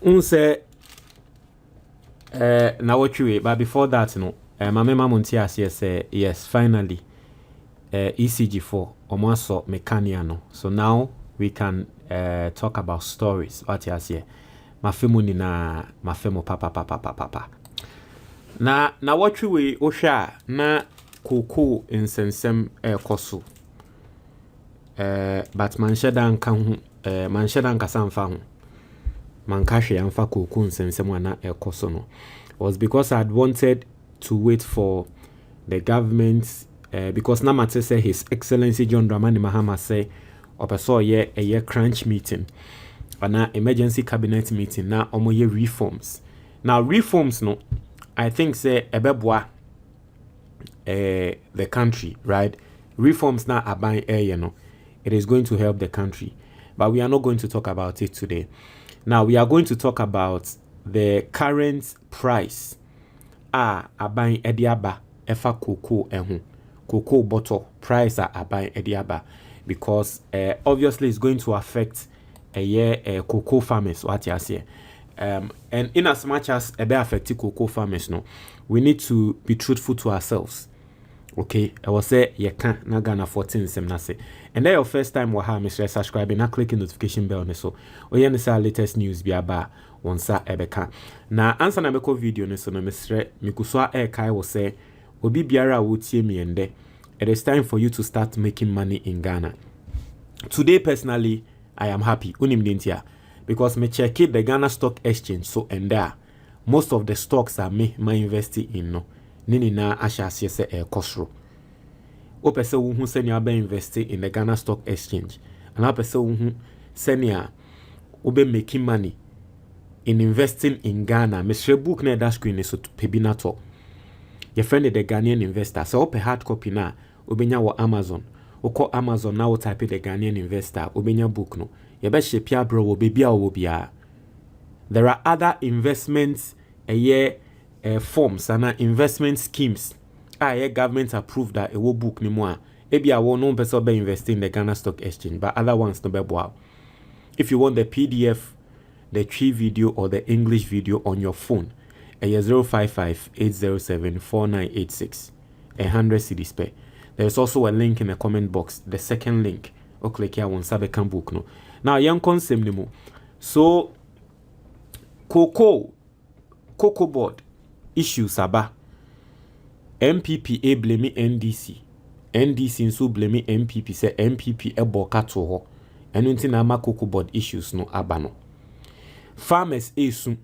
unse na what you but before that no my mama montia say yes finally ECG4 omaso mechaniano. So now we can talk about stories. What you say? Mafemo ni na mafemo papa. Na what we osha na koko insensem koso. But mansheda nka mansheda nka sanfa ho. Mankashe anfa koko insensem wana koso no. Was because I had wanted to wait for the government because Namate say His Excellency John Dramani Mahama say opeso a year crunch meeting and emergency cabinet meeting na omo ye reforms. Now reforms no I think say ebeboa the country, right? Reforms na aban you know. It is going to help the country. But we are not going to talk about it today. Now we are going to talk about the current price aban ediaba efa cocoa cocoa bottle price aban ediaba because obviously it's going to affect cocoa farmers what you say and in as much as be affect cocoa farmers no we need to be truthful to ourselves. Okay, I will say you can't na Ghana 14 sem na say and then your first time wa ha Mr. subscribe na click the notification bell ne so o ye ne say latest news bi aba wonsa ebeka na answer na meko video ne so no Mr. mikuso kai will say obi biara wo tie mi ende it is time for you to start making money in Ghana. Today personally I am happy unim dintia because me check it the Ghana Stock Exchange so and there most of the stocks are me my investing in no nini na asha se kosro o pese wo hu senia ba invest in the Ghana Stock Exchange and o pese wo hu senia o be making money in investing in Ghana. Mr. book na that screen so pebi na to your friend the Ghanaian investor so o pe hard copy na obenya wo Amazon o call Amazon na o type the Ghanaian investor obenya book no ye be share bro wo bebia wo bia. There are other investments a year forms and investment schemes government approved that a book ni mo ebi a won no person be invest in the Ghana Stock Exchange but other ones no be boa. If you want the PDF, the tree video or the English video on your phone 055-807-4986 100 cedis per. There's also a link in the comment box, the second link o click here on sabe kan book no. Now young concept ni mo so cocoa board issues aba MPP blame NDC nso blame MPP say MPP eboka to ho enu nti na ma cocoa board issues no aba no farmers esu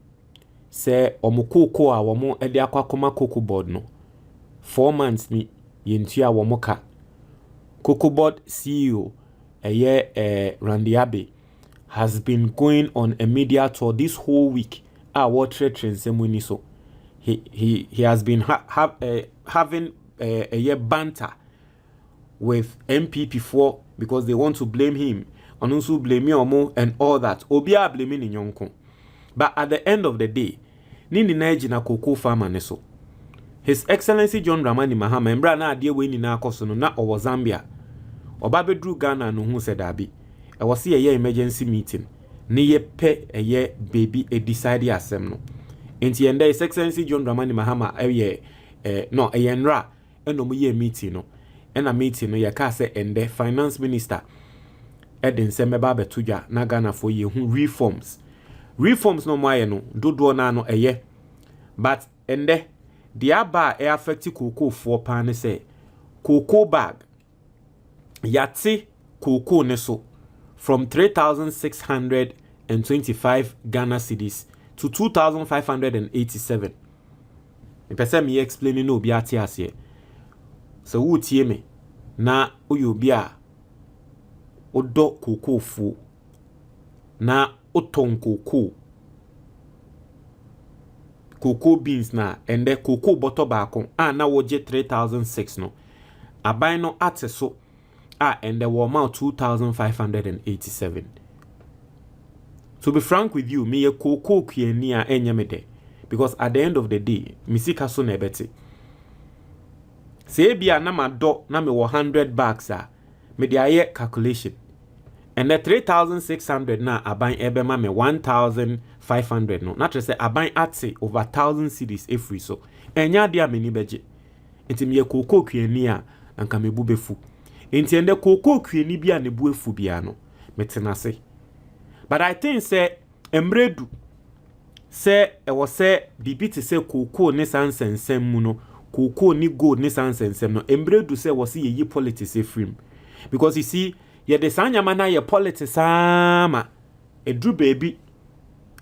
say omo cocoa a womo ede akwakoma cocoa board no 4 months ni yentua womo ka cocoa board CEO Randy Abe has been going on a media tour this whole week what trend so he has been having a year banter with MPP4 because they want to blame him and also blame Omo and all that. Obia blaming in Yonko. But at the end of the day, Nini na cocoa farmer neso. His Excellency John Dramani Mahama embra na adie we ni na akoso no na owo Zambia. Oba bedru Ghana no hu said abi. E was see a year emergency meeting. Ni ye pe a year baby a decide asem no. Enti enda His Excellency John Dramani Mahama no a yenra eno mu ye meeting no. Ena meeting no ye ka se ende finance minister Eden se meba betuja na Ghana for ye hu reforms. Reforms no mwaye no dodo na no eye. But ende the aba affect cocoa for pan say cocoa bag yati cocoa neso from 3,625 Ghana cedis to 2,587. Me pese me explaining no bi ati ase. So wo tie me na oyo bi a odo cocoa fu na oton cocoa beans na and the cocoa bottle baako na woje 3,006 no aban no ate so and the warm 2,587. To be frank with you, me a cocoa kieni a enyamede because at the end of the day me sika so na ebete say bia na ma do na me 100 bags me dey aye calculation and the 3,600 na aban ebema me 1,500 no. Not just say aban ate over 1,000 cedis every so. Enya dia meni beje. Enti me koko kwieni a anka mebu befu. Enti ende koko kwieni bia ne bu efu bia no. Metenase. But I think say emredu say e was say bibi te say koko ne sansensem mu no. Koko ni gold ne sansensem no. Emredu say was ye politics efrim. Because you see ye de sanyama na ye politics sama e drew baby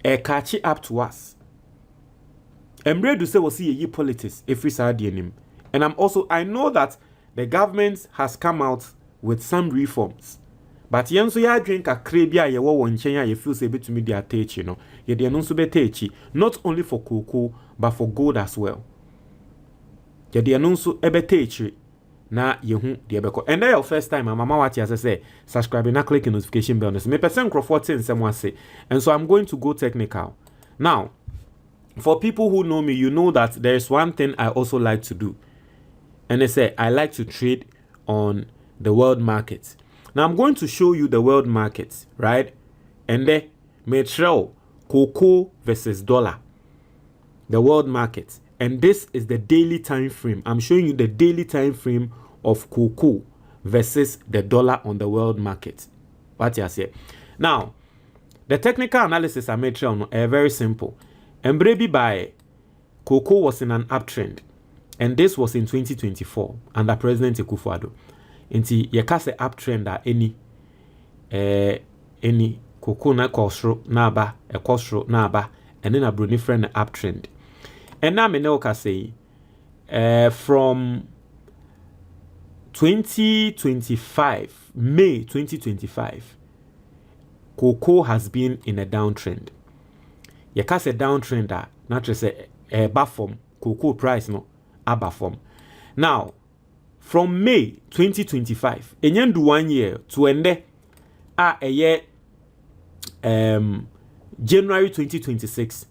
e catch it up to us. Emredu say was ye politics every Saturday. And I know that the government has come out with some reforms. But yenso ya drink a crabia ye wo wonchen ye feel say betumi dey attach, you know. Ye dey no so betach not only for cocoa but for gold as well. Ye dey no so ebetach na ye hu dey beko. And your first time mama what you say subscribe na click the notification bell. Me person crofort in someone say. And so I'm going to go technical. Now, for people who know me, you know that there is one thing I also like to do. And they say I like to trade on the world market. Now I'm going to show you the world market, right? And then metro cocoa versus dollar, the world market. And this is the daily time frame. I'm showing you the daily time frame of cocoa versus the dollar on the world market. What you say? Now, the technical analysis I made are very simple. Embrebi by cocoa was in an uptrend, and this was in 2024 under President Akufo-Addo. Inti yekase uptrend a any cocoa na kosro na ba e kosro na ba and then a bruni friend uptrend. And now me know say from 2025 May 2025 cocoa has been in a downtrend. Yekase downtrend a not just a bafom cocoa price no abafom. Now from May 2025, enyendu 1 year to ende a year January 2026,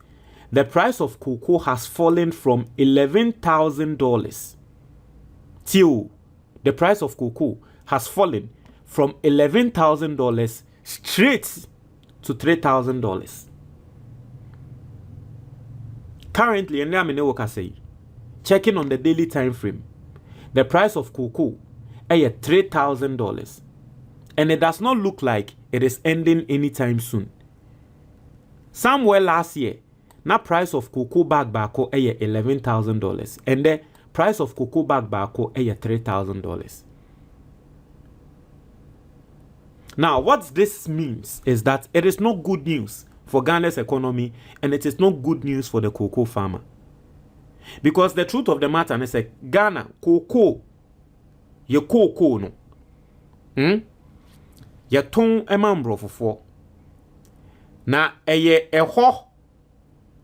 the price of cocoa has fallen from $11,000 till the price of cocoa has fallen from $11,000 straight to $3,000. Currently, and I'm say checking on the daily time frame. The price of cocoa is $3,000, and it does not look like it is ending anytime soon. Somewhere last year, na price of cocoa bag bako is $11,000, and the price of cocoa bag bako is $3,000. Now, what this means is that it is not good news for Ghana's economy, and it is not good news for the cocoa farmer. Because the truth of the matter is that Ghana, cocoa, ye cocoa no. Ye ton emambro for. Na eye ho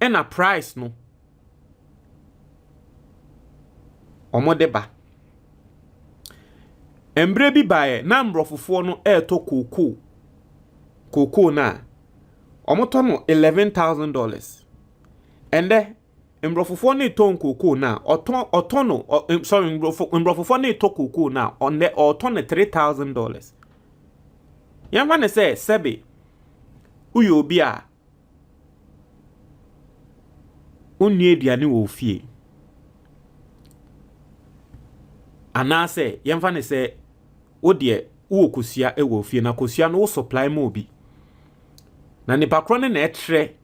and a price no. Omodeba. Embrebi bae number of no to cocoa. Cocoa na. Omotono $11,000. And then Mbrofofo ne ton cocoa na Mbrofofo ne to cocoa na on the ton $3,000. Yamba ne say sebe uyo obi a unni aduane wo fie ana say yamba ne say wo de wo kosua e wo fie na kosua no wo supply mo obi na nipa kro ne na etre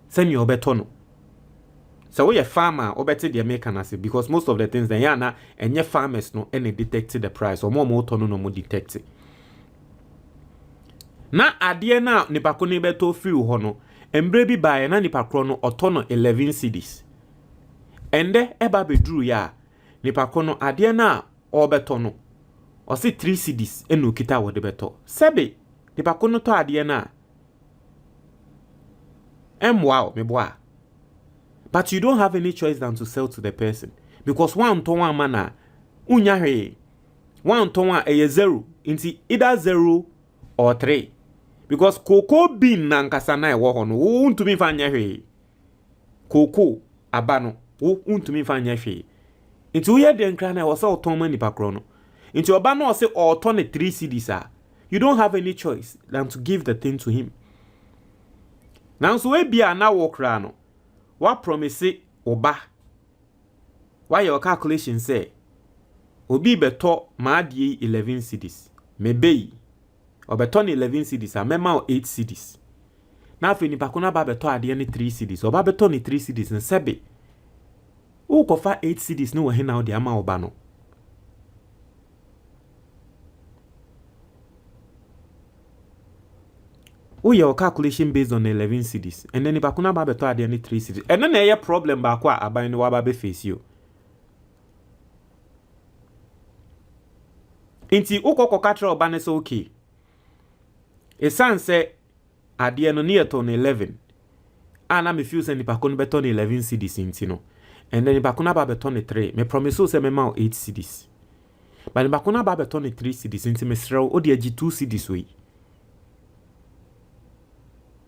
se mi obeto no. So we a farmer obeti the American because most of the things they are na and farmers no any detect the price or more tono no more detect. Na adie na nipa ko ne beto free ho no embrebi bae na nipa kro no otono 11 cedis. Ende eba bedru ya nipa ko no adie na obeto no o se 3 cedis enu kita wo de beto. Sebe nipa ko no to adie na wow me boa. But you don't have any choice than to sell to the person. Because one to one mana unya he. One to one a 0 into either 0 or 3. Because cocoa bean nankasa na ewo ho no untumi fanya he. Cocoa abano untumi fanya he. Into ye den kra na wo se oton mani pakro no. Into oba no se oton 3 cedis a. you don't have any choice than to give the thing to him. Now, so we be a now walk rano. What promise oba? Why your calculation say? Obi beto maadi 11 cedis. Maybe. Or beton 11 cedis. A mema 8 cedis. Now, if you pakuna ba beto adi any 3 cedis. Or ba beto ni 3 cedis and sebe. Who kofa 8 cedis no wahe na odi ama obano. Who your calculation based on 11 cedis. And then if pakuna ba beto adi any 3 cedis. And then a problem ba kwa abayi no wababe face you. Inti uko katra obane so okay. Esan se adie no near ton 11. Ana me feel se ni pakuna beton 11 cedis inti no. And then bakuna ba beton 3. Me promise so se me ma 8 cedis. But bakuna ba beton 3 cedis inti me srew odi agi 2 cedis we.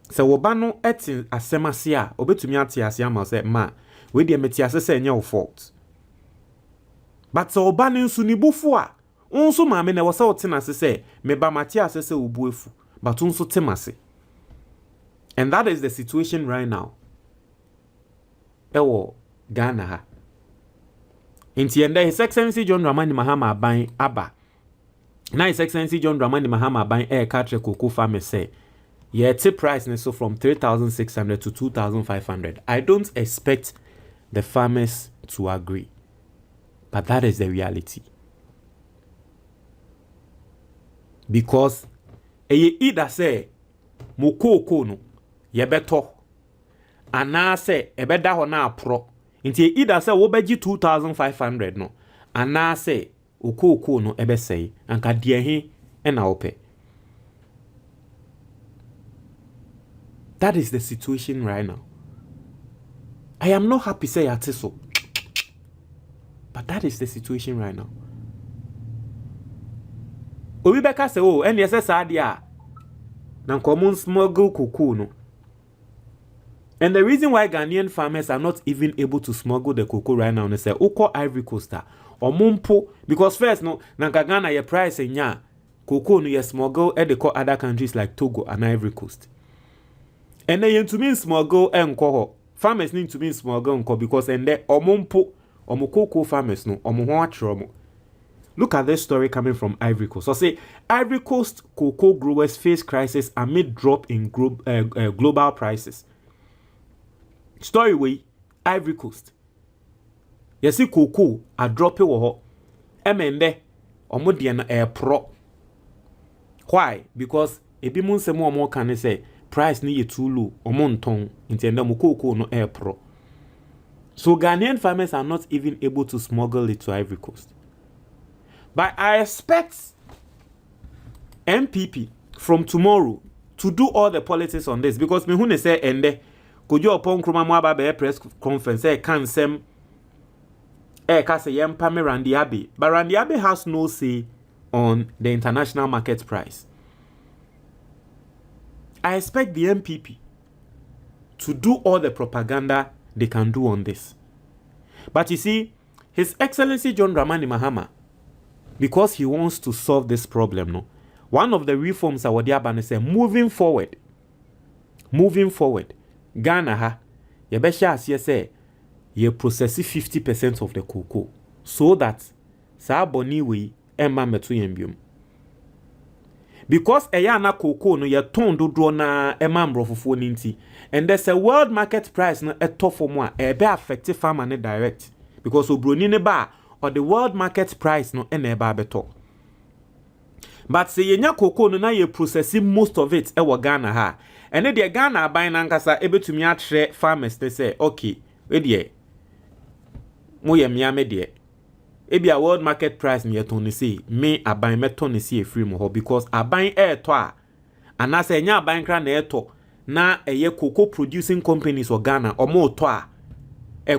Se wobano etin asemase a obetumi ate ase ama se ma we de meti ase se nya wo fault. But se wobano nsu ni bufu a unso ma me na wo se otina ase se me ba mate ase se obuefu but unso temase. And that is the situation right now. Ewo Ghana ha. Inti ende His Excellency John Dramani Mahama aban aba. Na His Excellency John Dramani Mahama aban katre cocoa farmers say yeah, tip price so from 3,600 to 2,500. I don't expect the farmers to agree. But that is the reality. Because either say mukoko no ye beto ana say ebeda ho na pro nti either say wo beji 2,500 no ana say okoko no ebe say anka de he na ope. That is the situation right now. I am not happy say atiso. But that is the situation right now. Obi beka say oh NSS adia na common smuggle cocoa no. And the reason why Ghanaian farmers are not even able to smuggle the cocoa right now is say oko Ivory Coast or mumpo because first no na Ghana ye price nya cocoa no ye smuggle e dey call other countries like Togo and Ivory Coast. And then to mean smuggle enko farmers need to mean smuggle enko because and there omumpo omo cocoa farmers no omo ho atro. Look at this story coming from Ivory Coast. So say Ivory Coast cocoa growers face crisis amid drop in global prices. Story way Ivory Coast. You see cocoa a drop wo ho. Emende omo de na pro. Why? Because ebi mun se mo omo kan say price ni ye too low omo nton nti enda mo cocoa no pro. So Ghanaian farmers are not even able to smuggle it to Ivory Coast. But I expect MPP from tomorrow to do all the politics on this because me who say ende kojo upon kroma mo aba press conference can sem ka say yempa me Randy Abbey, but Randy Abbey has no say on the international market price. I expect the MPP to do all the propaganda they can do on this. But you see, His Excellency John Dramani Mahama, because he wants to solve this problem, no, one of the reforms Awadiabane say moving forward, Ghana ha, ye besha as say ye process 50% of the cocoa so that sa boni we emma metu yembium. Because eya na cocoa no ye ton dodo na emma mbrofofo ninti, and there's a world market price no eto for mo e be affect farmer ne direct because obroni ne ba or the world market price no e na eba beto. But say yenya cocoa no na ye processing most of it e wo Ghana ha. And the Ghana buy na nkasa ebetumi atre farmers they say okay, we dey mo ye miame dey. Ebi a world market price me ton say me aban meton say free mo ho because aban e to a ana say nya aban kra na e to na eye cocoa producing companies or Ghana or mo to a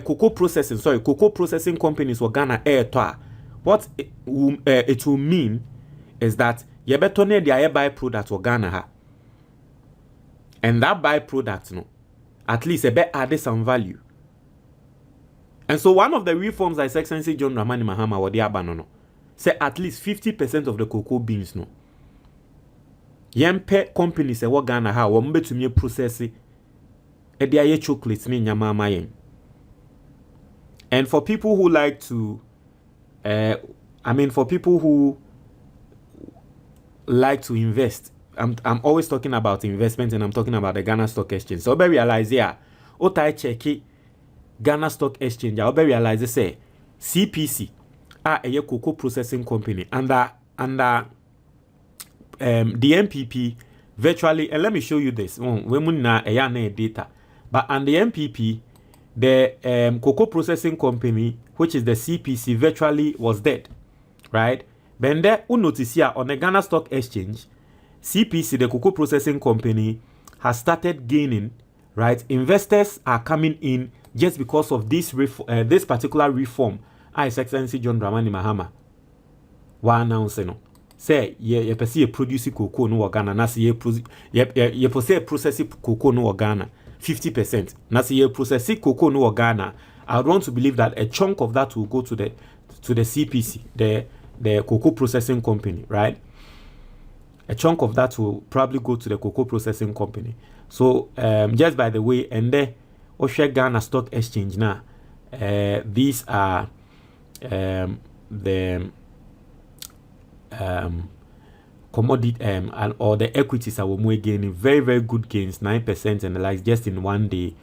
cocoa processing companies or Ghana e to a what it will mean is that ye beto na dia buy product or Ghana ha. And that byproduct, no, at least a bit add some value. And so one of the reforms His Excellency John Dramani Mahama wadi abano no, say at least 50% of the cocoa beans no. Yempe companies e wo Ghana ha wo mbetumi process e dia ye chocolate ni nyama amayen. And for people who like to for people who like to invest, I'm always talking about investment, and I'm talking about the Ghana Stock Exchange. So be realize here, I check Ghana Stock Exchange, I be realize say CPC a cocoa processing company under the MPP virtually, and let me show you this. We na data, but on the MPP, the cocoa processing company, which is the CPC, virtually was dead, right? But then you notice here on the Ghana Stock Exchange, CPC, the cocoa processing company, has started gaining, right? Investors are coming in just because of this this particular reform. His Excellency John Dramani Mahama wa announce no. Say ye pese produce cocoa no Ghana, na say ye process cocoa no Ghana 50%. Na say ye process cocoa no Ghana. I would want to believe that a chunk of that will go to the CPC, the cocoa processing company, right? A chunk of that will probably go to the cocoa processing company. So just by the way, and there Oshe Ghana Stock Exchange now, these are the commodity and or the equities are more gaining very, very good gains, 9% and the likes just in one day.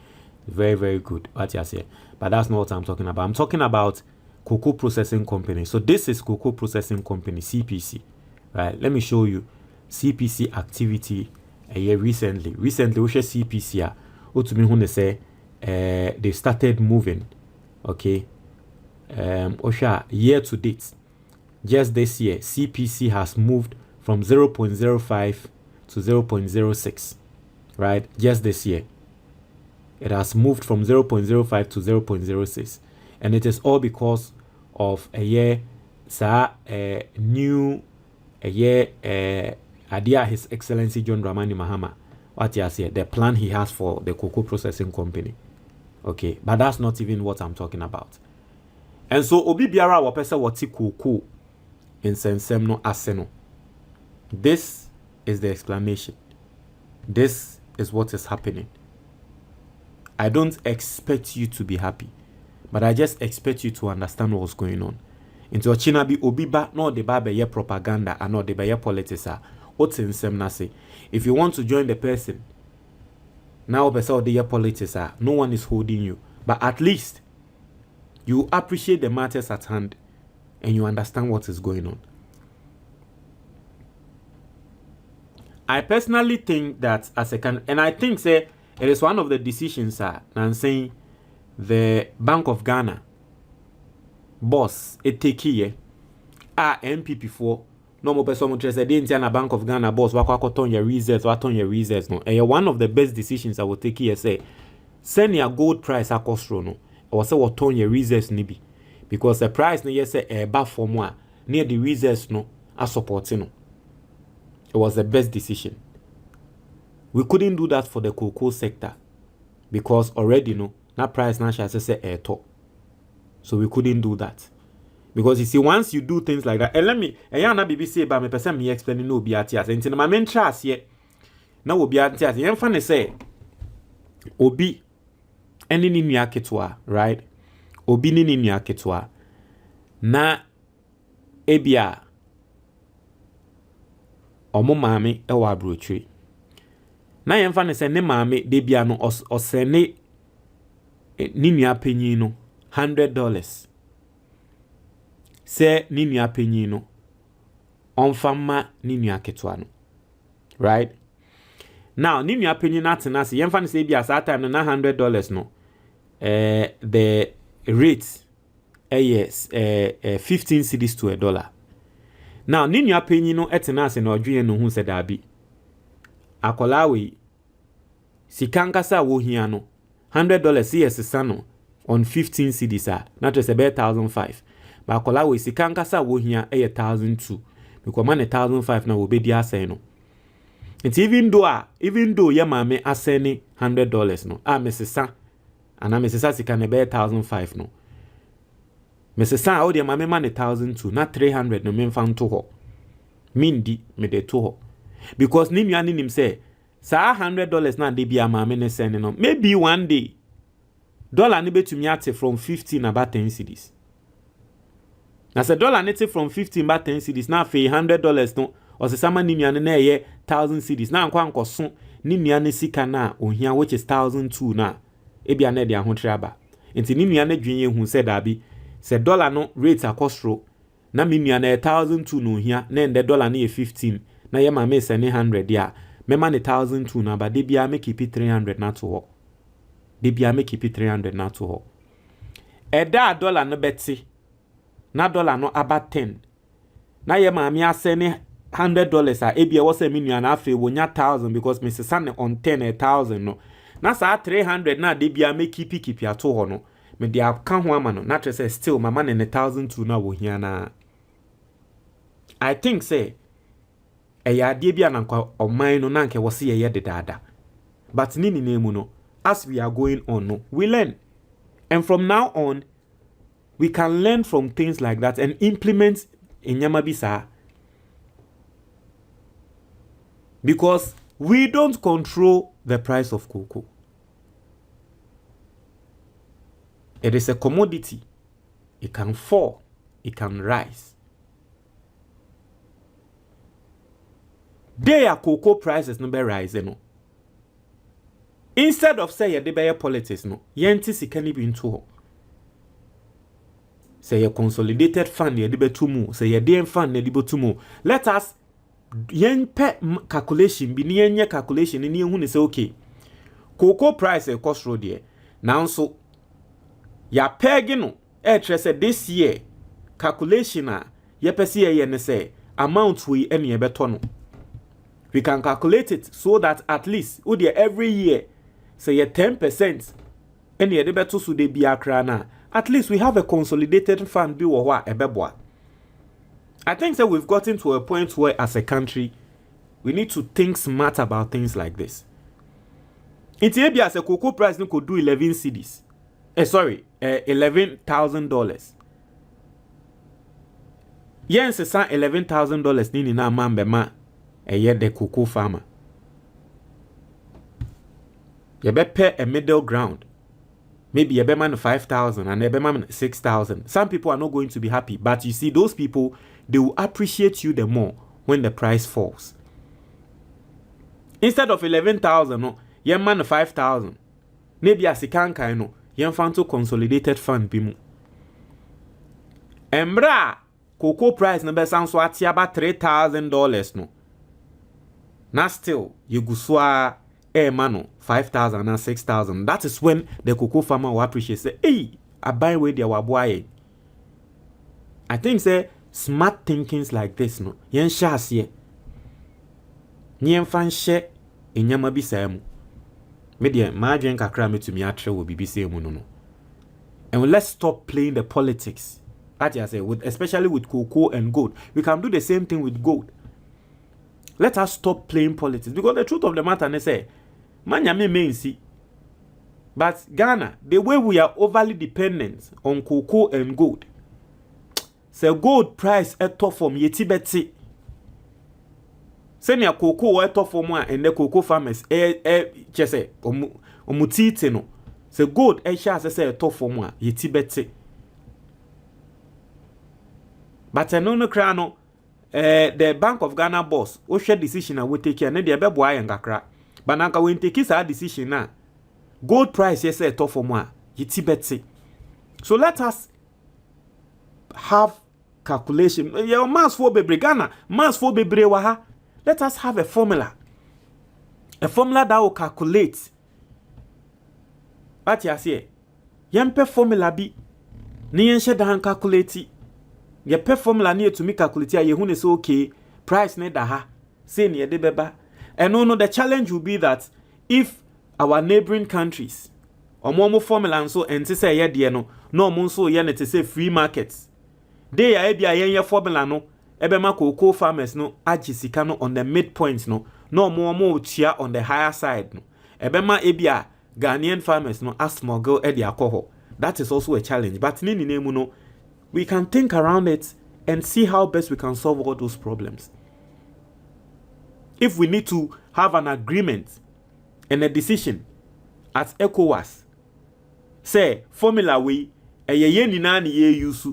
Very, very good. What you say? But that's not what I'm talking about. I'm talking about cocoa processing company. So this is cocoa processing company, CPC, right? Let me show you CPC activity a year recently. Recently, we share CPC. To me, when they say they started moving, okay. Osha year to date, just this year, CPC has moved from 0.05 to 0.06, right? Just this year, it has moved from 0.05 to 0.06, and it is all because of a year, new a year idea His Excellency John Dramani Mahama. What you say? The plan he has for the cocoa processing company. Okay, but that's not even what I'm talking about. And so obi biara wa pese wati cocoa in sensem no aseno. This is the explanation. This is what is happening. I don't expect you to be happy, but I just expect you to understand what's going on. Into China bi obi ba no de ba be propaganda and no de be politics a what's in sem na say. If you want to join the person, now the politics are no one is holding you, but at least you appreciate the matters at hand and you understand what is going on. I personally think that and I think say it is one of the decisions and saying the Bank of Ghana boss it take here MPP for no more person interested in the Bank of Ghana boss ton your reserves or ton your reserves no. And one of the best decisions I will take here say send your gold price across no or say what ton your reserves nibi because the price no yes say back for more near the reserves no are supporting no. It was the best decision. We couldn't do that for the cocoa sector because already no that price now shall say top. So we couldn't do that. Because you see, once you do things like that, and let me, and yana BBC about me person me explaining no be atias. And in my main trust yet, now will be atias. You funny say, obi, any ni ketwa, right? Obi ni ketwa. Na ebia, omo mami ewa brochri. Na yen funny say ne mami debia no osene ni penyi no $100. Say ni nua panyin no onfama ni nua ketwa no, right? Now ni nua panyin na tena se yemfa ne say bia sa time no na $100 no the rate yes 15 cedis to $1. Now ni nua panyin no etena se na odwen no hu se da bi akola we sikankasa wo hia no $100 yes sano on 15 cedis not just about 1,500. But akola we sikankasa wo hia 1,200 because man 1,500 na wo be dia say no. And even though your mama aseni $100 no mesesa ana mesesa sika na be 1,500 no mesesa o de mama man 1,200 na 300 no memfa nto ho mindi me de to ho because ni nua nim say saa $100 na de bia maame ne send no maybe one day dollar ne betumi ate from 15 about 10 cedis. Na say dollar ne te from 15 about 10 cedis na fe $100 no o se sama ni nua ne na ye 1000 cedis na nkwa nkoso ni nua ne sika na ohia which is 1002 na e bia na de ahotre aba. Enti ni nua ne dwenye hu se dabi se dollar no rate akostro na mi nua na 1002 no ohia na ende dollar na ye 15 na ye maame se ne 100 ya mema ne 1002 na ba de bia me keep 300 na to ho. De bia me keep 300 na to ho. Eda dollar no beti na dollar no aba 10 na ye maame ase ne $100 a ebia wo se mi nua na afi wo nya 1000 because me se ne on 10,000 no na sa 300 na de bia me keep ato ho no me de aka ho ama no na tre say still mama ne 1002 na wo hia na. I think say eya de bia na nkwa oman no na nke wo se ye de dada, but ni nemu no as we are going on no we learn, and from now on we can learn from things like that and implement in Yamabisa, because we don't control the price of cocoa. It is a commodity. It can fall, it can rise. Their cocoa prices no be rising. No. Instead of say they be politics, no, yenti sikani bi into. Say a consolidated fund ye be tumu, say ye DM fund ye be tumu. Let us yen pe calculation bi ni yenye calculation ni hu ne say okay. Cocoa price e cost road ye. Now so ya peg no say this year calculation a ye pese ye ne say amount we ene ye beto no. We can calculate it so that at least every year say 10% ene ye de beto so de bia kra na. At least we have a consolidated fund bi wo ho a ebeboa. I think that we've gotten to a point where as a country we need to think smart about things like this. It's maybe as a cocoa price no could do 11 cedis. $11,000. Yes, it's $11,000 nini na mambe ma ye the cocoa farmer. You better a middle ground. Maybe a man 5,000 and a man 6,000. Some people are not going to be happy, but you see, those people, they will appreciate you the more when the price falls. Instead of 11,000, no, you man 5,000. Maybe as a kanka, no, you found to consolidated fund bimu. Embra cocoa price number sounds what about $3,000 no. Now still you go swa mano 5,000 and 6,000. That is when the cocoa farmer will appreciate say, hey, I buy with their waboy. I think say smart thinkings like this no. Yen shas ye. Nyen fan she enyama bi samu. Media margin kakra me to me atre will be same no. And let's stop playing the politics. As I say, especially with cocoa and gold. We can do the same thing with gold. Let us stop playing politics. Because the truth of the matter is say, Manyame may see. But Ghana, the way we are overly dependent on cocoa and gold. So gold price eto from yeti beti. Send your cocoa eto from one and the cocoa farmers chese omutite no. So gold sha say eto from one yeti beti. But no crano the Bank of Ghana boss o share decision and we take care na dey be boa yen kakra. But nanka when take this decision na gold price yes eto from one yeti beti. So let us have calculation. Your mass for bebre Ghana, mass for bebre waha. Let us have a formula. A formula that will calculate. But you say, yempe formula bi ni yenche da han calculate. Ye pe formula ni to me calculate ye hu ne say okay, price ne da ha. Say ne de beba. And no, the challenge will be that if our neighboring countries omo formula and so enti say ye de no omo so ye ne te say free markets. They are ebia yen formula no ebema cocoa farmers no agisika no on the midpoint no omo tia on the higher side no ebema ebia Ghanaian farmers no smuggle e dia koho. That is also a challenge, but nini nemu no we can think around it and see how best we can solve all those problems. if we need to have an agreement and a decision at ECOWAS, say formula we ye use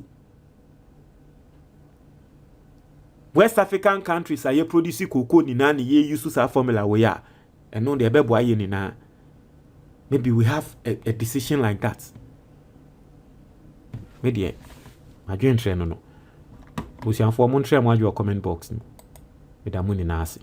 West African countries are producing cocoa ni na ye use sa formula we ya and no the bebo aye ni na. Maybe we have a decision like that. Maybe I don't know. We shall form on your comment box. With a money nasi.